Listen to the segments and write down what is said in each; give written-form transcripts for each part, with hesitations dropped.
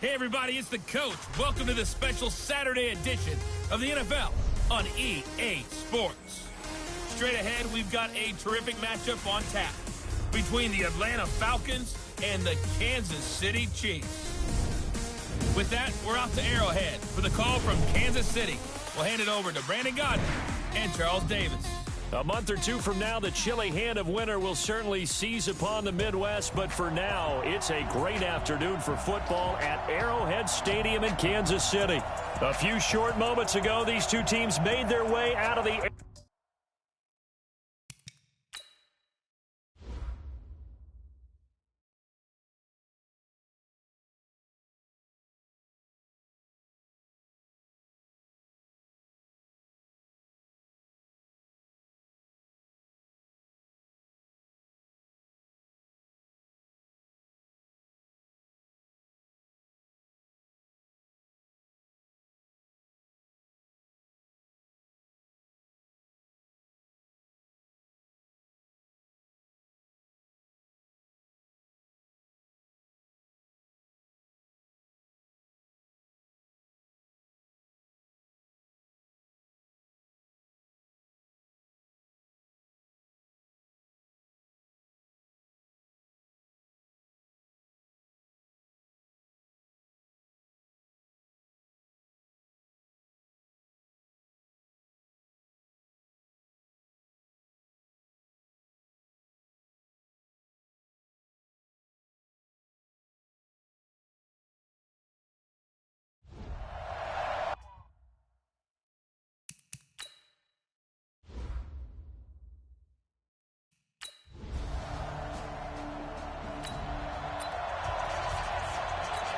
Hey, everybody, it's the coach. Welcome to the special Saturday edition of the NFL on EA Sports. Straight ahead, we've got a terrific matchup on tap between the Atlanta Falcons and the Kansas City Chiefs. With that, we're off to Arrowhead for the call from Kansas City. We'll hand it over to Brandon Godwin and Charles Davis. A month or two from now, the chilly hand of winter will certainly seize upon the Midwest, but for now, it's a great afternoon for football at Arrowhead Stadium in Kansas City. A few short moments ago, these two teams made their way out of the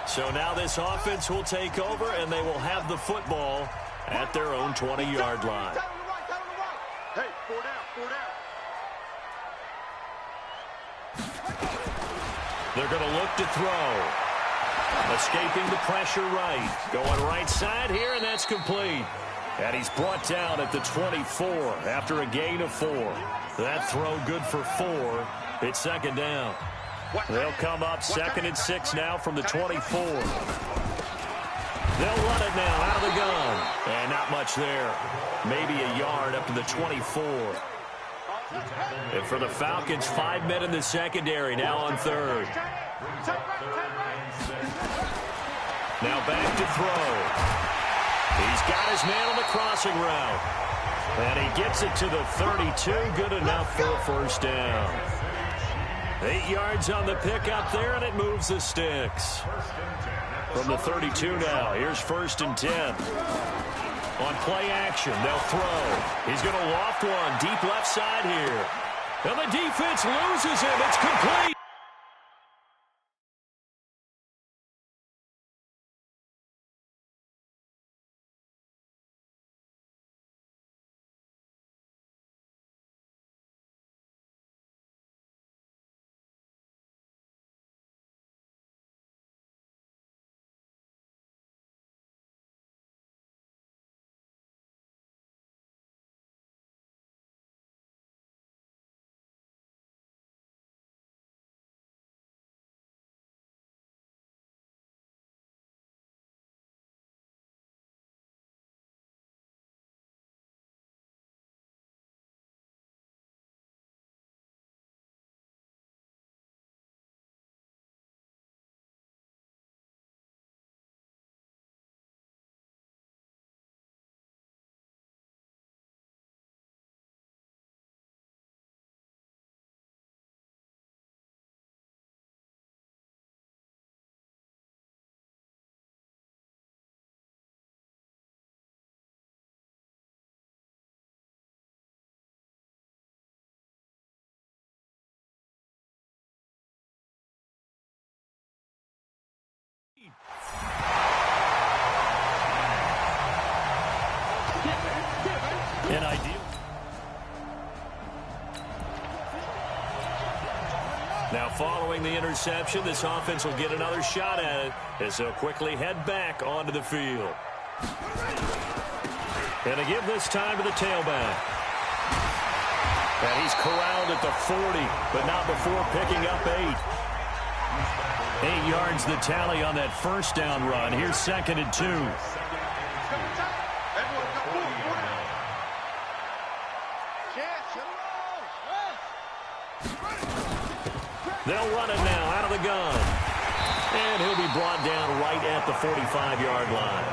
So now this offense will take over, and they will have the football at their own 20-yard line. Hey, 4 down, 4 down. They're going to look to throw. Escaping the pressure right. Going right side here, and that's complete. And he's brought down at the 24 after a gain of 4. That throw good for 4. It's second down. They'll come up 2nd and 6 now from the 24. They'll run it now out of the gun. And not much there. Maybe a yard up to the 24. And for the Falcons, 5 men in the secondary now on third. Now back to throw. He's got his man on the crossing route. And he gets it to the 32. Good enough for a first down. 8 yards on the pickup there, and it moves the sticks. From the 32 now, here's 1st and 10. On play action, they'll throw. He's going to loft one deep left side here. And the defense loses him. It's complete. An ideal. Now following the interception, this offense will get another shot at it as they'll quickly head back onto the field. And to give this time to the tailback. And he's corralled at the 40, but not before picking up 8. 8 yards the tally on that first down run. Here's 2nd and 2. Everyone got 4 down. They'll run it now out of the gun. And he'll be brought down right at the 45-yard line.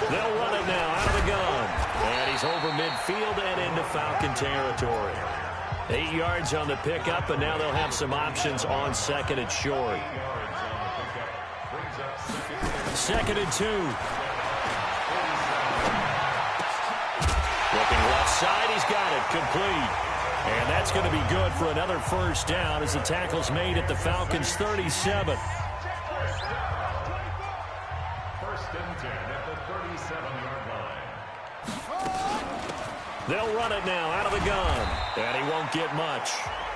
They'll run it now out of the gun. And he's over midfield and into Falcon territory. 8 yards on the pickup, and now they'll have some options on 2nd and short. 2nd and 2. Looking left side, he's got it, complete. And that's going to be good for another first down as the tackle's made at the Falcons' 37. They'll run it now out of the gun. And he won't get much.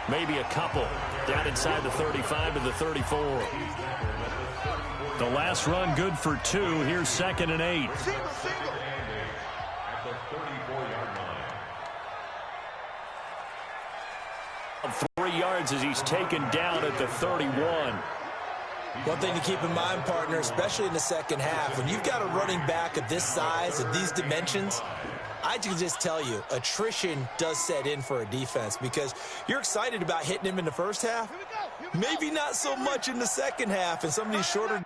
Maybe a couple. Down inside the 35 to the 34. The last run good for 2. Here's 2nd and 8. At the 34-yard line. 3 yards as he's taken down at the 31. One thing to keep in mind, partner, especially in the second half, when you've got a running back of this size, of these dimensions, I can just tell you, attrition does set in for a defense because you're excited about hitting him in the first half. Maybe not so much in the second half, and some of these shorter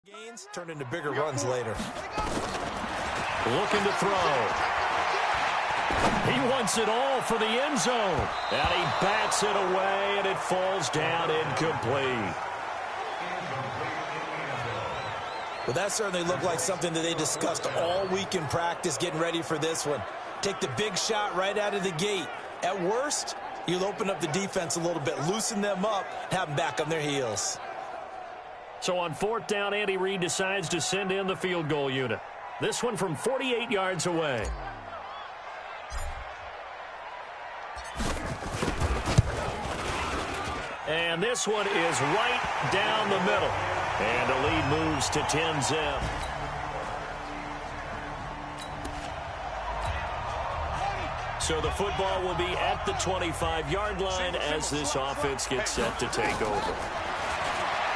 gains turn into bigger runs later. Looking to throw. He wants it all for the end zone. And he bats it away, and it falls down incomplete. Well, that certainly looked like something that they discussed all week in practice getting ready for this one. Take the big shot right out of the gate. At worst, you'll open up the defense a little bit, loosen them up, have them back on their heels. So on 4th down, Andy Reid decides to send in the field goal unit. This one from 48 yards away. And this one is right down the middle. And the lead moves to 10-zip. So the football will be at the 25-yard line as this offense gets set to take over.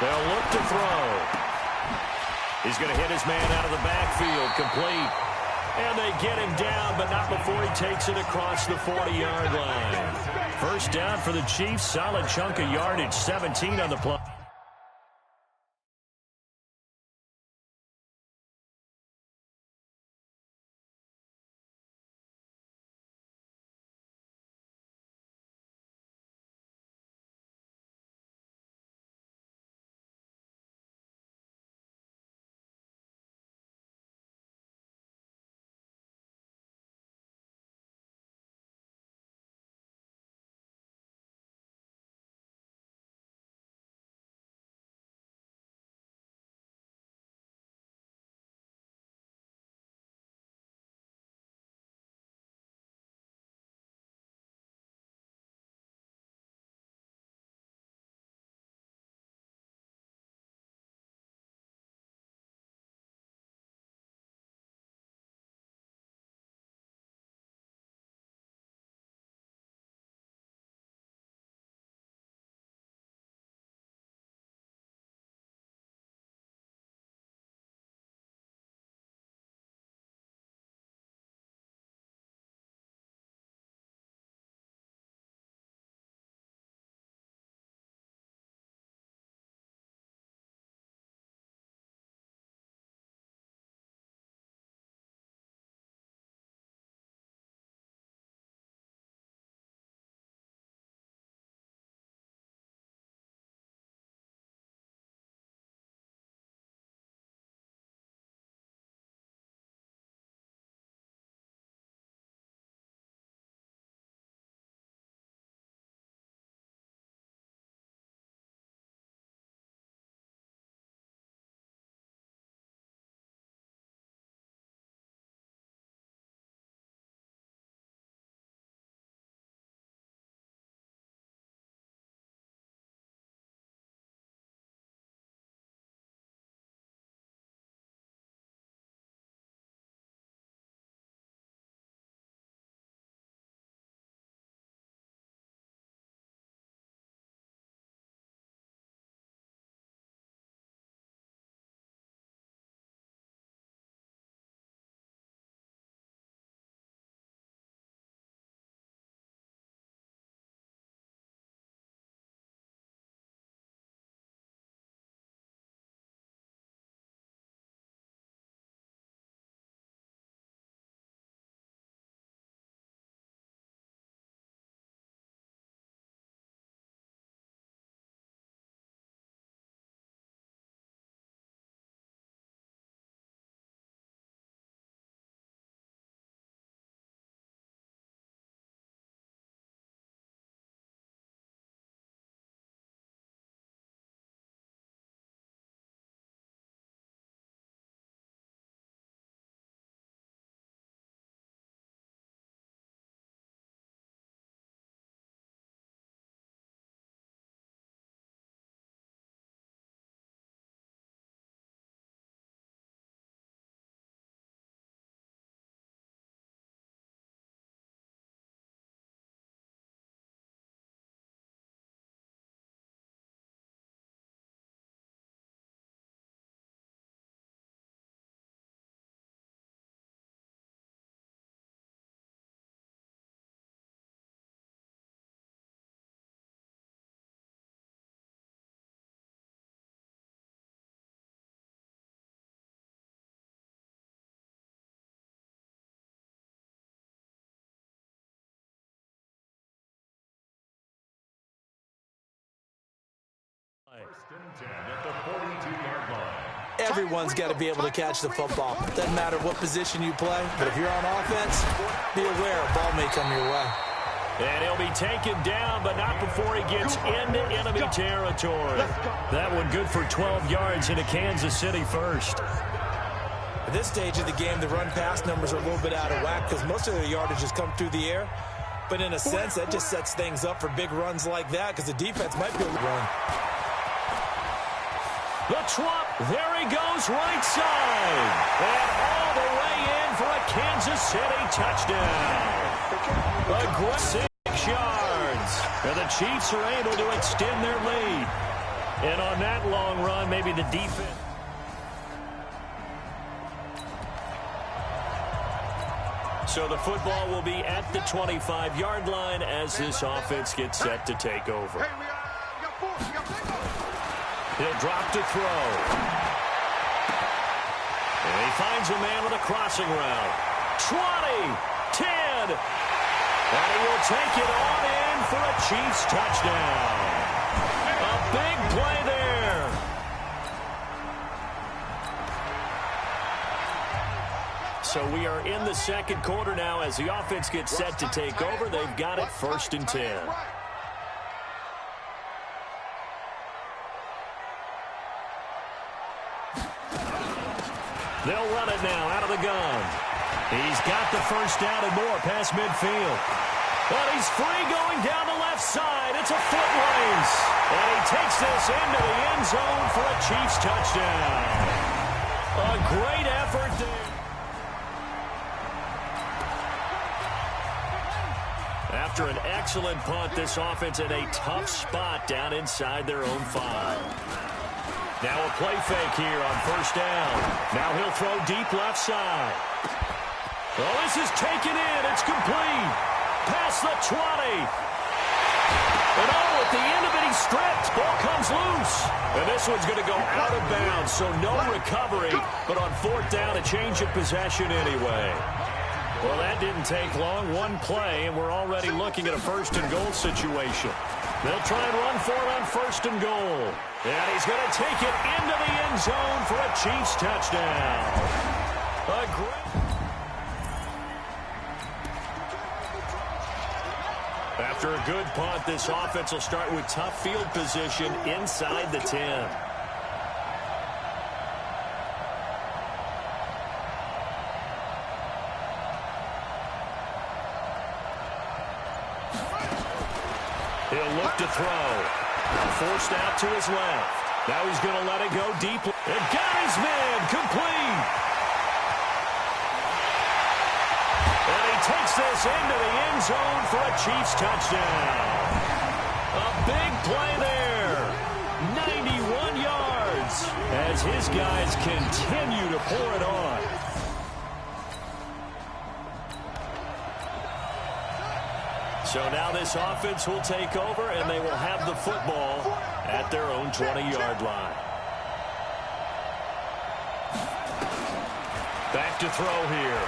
They'll look to throw. He's going to hit his man out of the backfield, complete. And they get him down, but not before he takes it across the 40-yard line. First down for the Chiefs, solid chunk of yardage, 17 on the play. At the 42-yard line. Everyone's got to be able to catch the football. Doesn't matter what position you play, but if you're on offense, be aware a ball may come your way. And he'll be taken down, but not before he gets into enemy territory. That one good for 12 yards into Kansas City first. At this stage of the game, the run-pass numbers are a little bit out of whack because most of their yardage has come through the air. But in a sense, that just sets things up for big runs like that because the defense might be able to run. The Trump, there he goes, right side. And all the way in for a Kansas City touchdown. A 6 yards. And the Chiefs are able to extend their lead. And on that long run, maybe the defense. So the football will be at the 25-yard line as this offense gets set to take over. He'll drop to throw. And he finds a man with a crossing route. 20, 10. And he will take it on in for a Chiefs touchdown. A big play there. So we are in the second quarter now as the offense gets set to take over. They've got it 1st and 10. They'll run it now out of the gun. He's got the first down and more past midfield. But he's free going down the left side. It's a foot race. And he takes this into the end zone for a Chiefs touchdown. A great effort there. After an excellent punt, this offense in a tough spot down inside their own 5. Now a play fake here on first down. Now he'll throw deep left side. Well, this is taken in. It's complete. Past the 20. And at the end of it, he's stripped. Ball comes loose. And this one's going to go out of bounds, so no recovery. But on 4th down, a change of possession anyway. Well, that didn't take long. One play, and we're already looking at a 1st and goal situation. They'll try and run for it on 1st and goal. And he's going to take it into the end zone for a Chiefs touchdown. After a good punt, this offense will start with tough field position inside the 10. He'll look to throw. Forced out to his left. Now he's going to let it go deep. And got his man complete. And he takes this into the end zone for a Chiefs touchdown. A big play there. 91 yards as his guys continue to pour it on. So now this offense will take over, and they will have the football at their own 20-yard line. Back to throw here.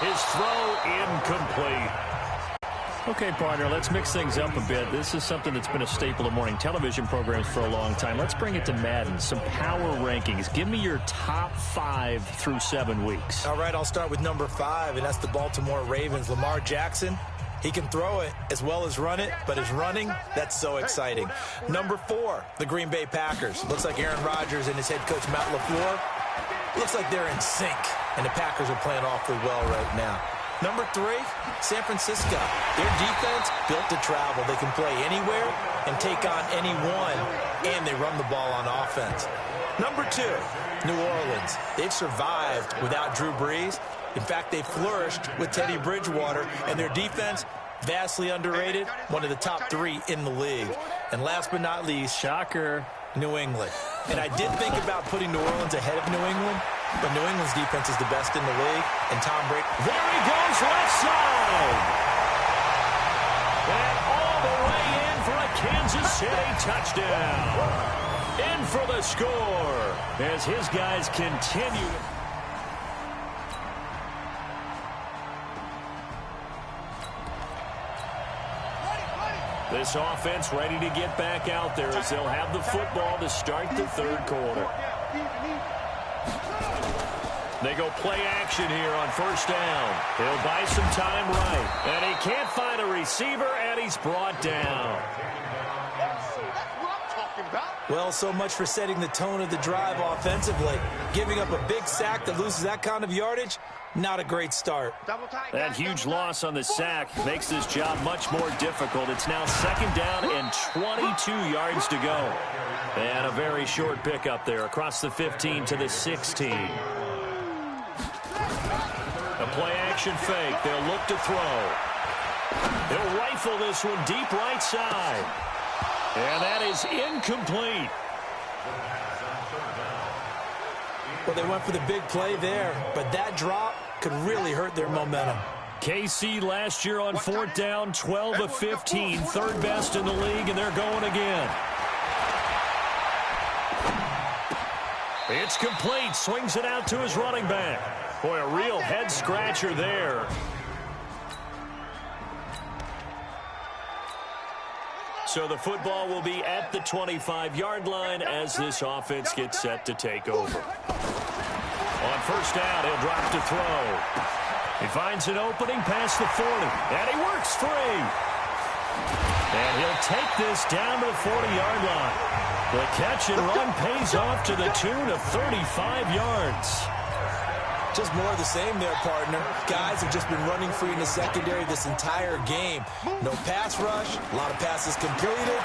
His throw incomplete. Okay, partner, let's mix things up a bit. This is something that's been a staple of morning television programs for a long time. Let's bring it to Madden, some power rankings. Give me your top 5 through 7 weeks. All right, I'll start with number 5, and that's the Baltimore Ravens. Lamar Jackson, he can throw it as well as run it, but his running, that's so exciting. Number 4, the Green Bay Packers. Looks like Aaron Rodgers and his head coach, Matt LaFleur, looks like they're in sync, and the Packers are playing awfully well right now. Number 3, San Francisco. Their defense built to travel. They can play anywhere and take on anyone, and they run the ball on offense. Number 2, New Orleans. They've survived without Drew Brees. In fact, they flourished with Teddy Bridgewater, and their defense, vastly underrated, one of the top 3 in the league. And last but not least, shocker, New England. And I did think about putting New Orleans ahead of New England, but New England's defense is the best in the league, and Tom Brady. There he goes, left side. And all the way in for a Kansas City touchdown. In for the score as his guys continue. This offense ready to get back out there as they'll have the football to start the third quarter. They go play action here on first down. He'll buy some time right. And he can't find a receiver, and he's brought down. Well, so much for setting the tone of the drive offensively. Giving up a big sack that loses that kind of yardage, not a great start. That huge loss on the sack makes this job much more difficult. It's now second down and 22 yards to go. And a very short pickup there across the 15 to the 16. A play-action fake. They'll look to throw. They'll rifle this one deep right side. And that is incomplete. Well, they went for the big play there, but that drop could really hurt their momentum. KC last year on fourth down, 12 of 15, third best in the league, and they're going again. It's complete. Swings it out to his running back. Boy, a real head-scratcher there. So the football will be at the 25-yard line as this offense gets set to take over. On first down, he'll drop to throw. He finds an opening past the 40, and he works free. And he'll take this down to the 40-yard line. The catch and run pays off to the tune of 35 yards. Just more of the same there, partner. Guys have just been running free in the secondary this entire game. No pass rush, a lot of passes completed.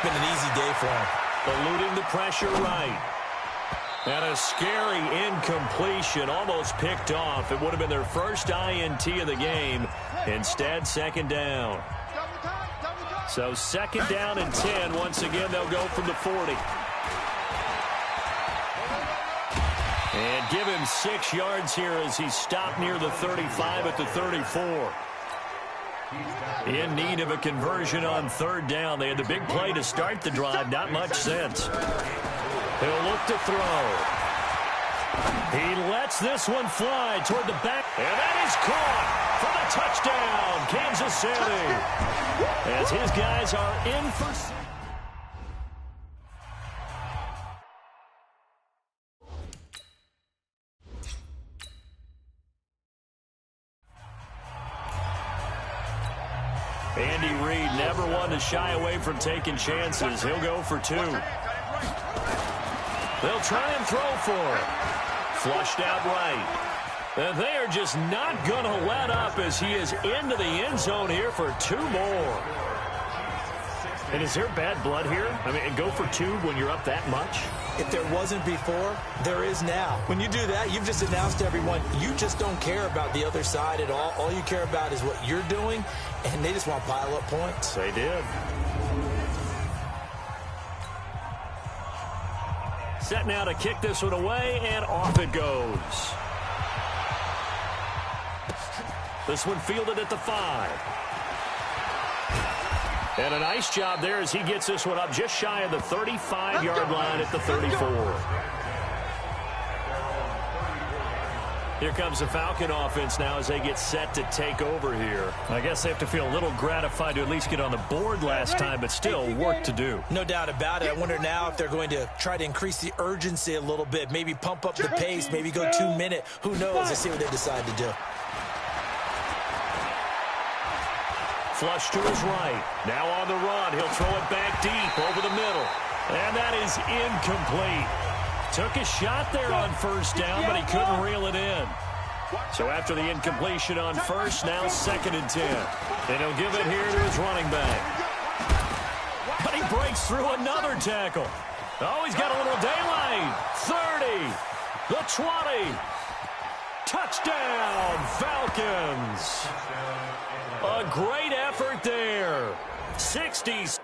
Been an easy day for them. Eluding the pressure right. And a scary incompletion, almost picked off. It would have been their first INT of the game. Instead, second down. So second down and 10. Once again, they'll go from the 40. And give him 6 yards here as he stopped near the 35 at the 34. In need of a conversion on third down. They had the big play to start the drive. Not much sense. He'll look to throw. He lets this one fly toward the back. And that is caught for the touchdown, Kansas City. As his guys are in for... Andy Reid never one to shy away from taking chances. He'll go for 2. They'll try and throw for it. Flushed out right. And they are just not going to let up as he is into the end zone here for 2 more. And is there bad blood here? I mean, go for 2 when you're up that much? If there wasn't before, there is now. When you do that, you've just announced to everyone, you just don't care about the other side at all. All you care about is what you're doing, and they just want to pile up points. They did. Set now to kick this one away, and off it goes. This one fielded at the 5. And a nice job there as he gets this one up just shy of the 35-yard line at the 34. Here comes the Falcon offense now as they get set to take over here. I guess they have to feel a little gratified to at least get on the board last time, but still work to do. No doubt about it. I wonder now if they're going to try to increase the urgency a little bit, maybe pump up the pace, maybe go 2-minute. Who knows? Let's see what they decide to do. Flush to his right. Now on the run. He'll throw it back deep over the middle. And that is incomplete. Took a shot there on first down, but he couldn't reel it in. So after the incompletion on first, now second and 10. And he'll give it here to his running back. But he breaks through another tackle. Oh, he's got a little daylight. 30. The 20. Touchdown, Falcons. A great effort there. 60s.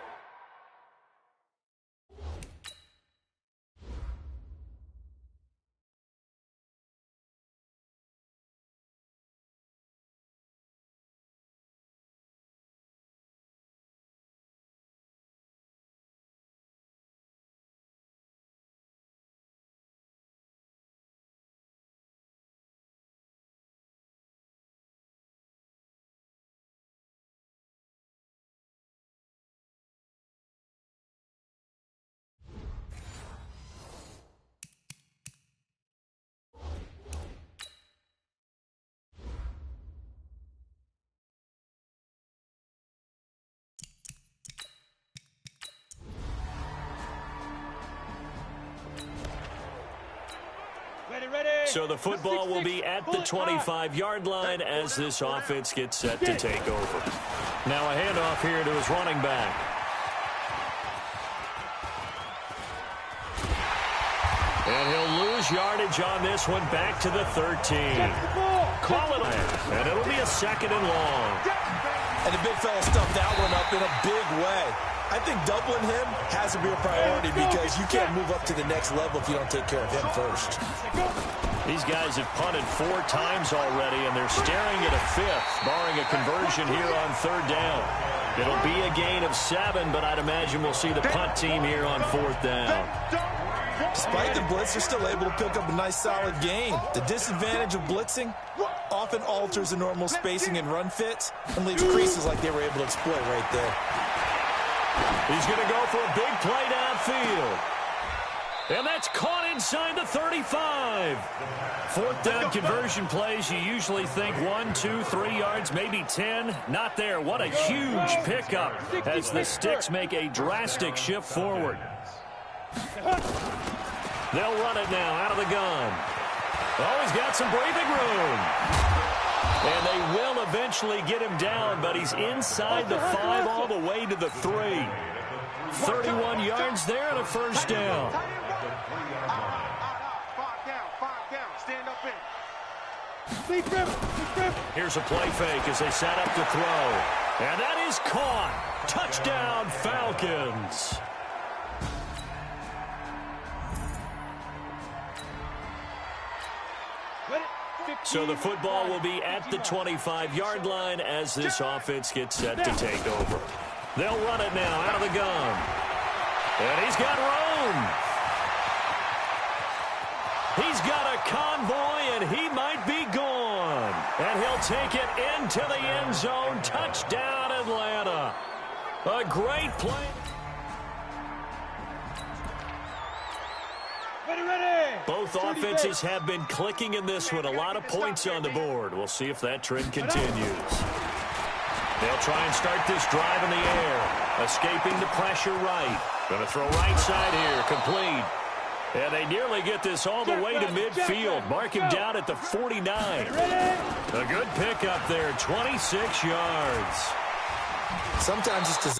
So the football will be at the 25-yard line as this offense gets set to take over. Now a handoff here to his running back. And he'll lose yardage on this one, back to the 13. Call it, and it'll be a 2nd and long. And the big fella stuffed that one up in a big way. I think doubling him has to be a priority because you can't move up to the next level if you don't take care of him first. These guys have punted 4 times already, and they're staring at a 5th, barring a conversion here on 3rd down. It'll be a gain of 7, but I'd imagine we'll see the punt team here on 4th down. Despite the blitz, they're still able to pick up a nice solid gain. The disadvantage of blitzing often alters the normal spacing and run fits and leaves creases like they were able to exploit right there. He's going to go for a big play downfield. And that's caught inside the 35. 4th down conversion plays, you usually think 1, 2, 3 yards, maybe 10. Not there. What a huge pickup as the Sticks make a drastic shift forward. They'll run it now out of the gun. Oh, he's got some breathing room. And they will eventually get him down, but he's inside the 5 all the way to the 3. 31 yards there and a 1st down. 5 down. Stand up in. Here's a play fake as they set up to throw. And that is caught. Touchdown, Falcons. So the football will be at the 25-yard line as this offense gets set to take over. They'll run it now out of the gun. And he's got room. He's got a convoy, and he might be gone. And he'll take it into the end zone. Touchdown, Atlanta. A great play. Both offenses have been clicking in this one. A lot of points on the board. We'll see if that trend continues. They'll try and start this drive in the air. Escaping the pressure right. Going to throw right side here. Complete. And they nearly get this all the way to midfield. Mark him down at the 49. A good pickup there. 26 yards. Sometimes it's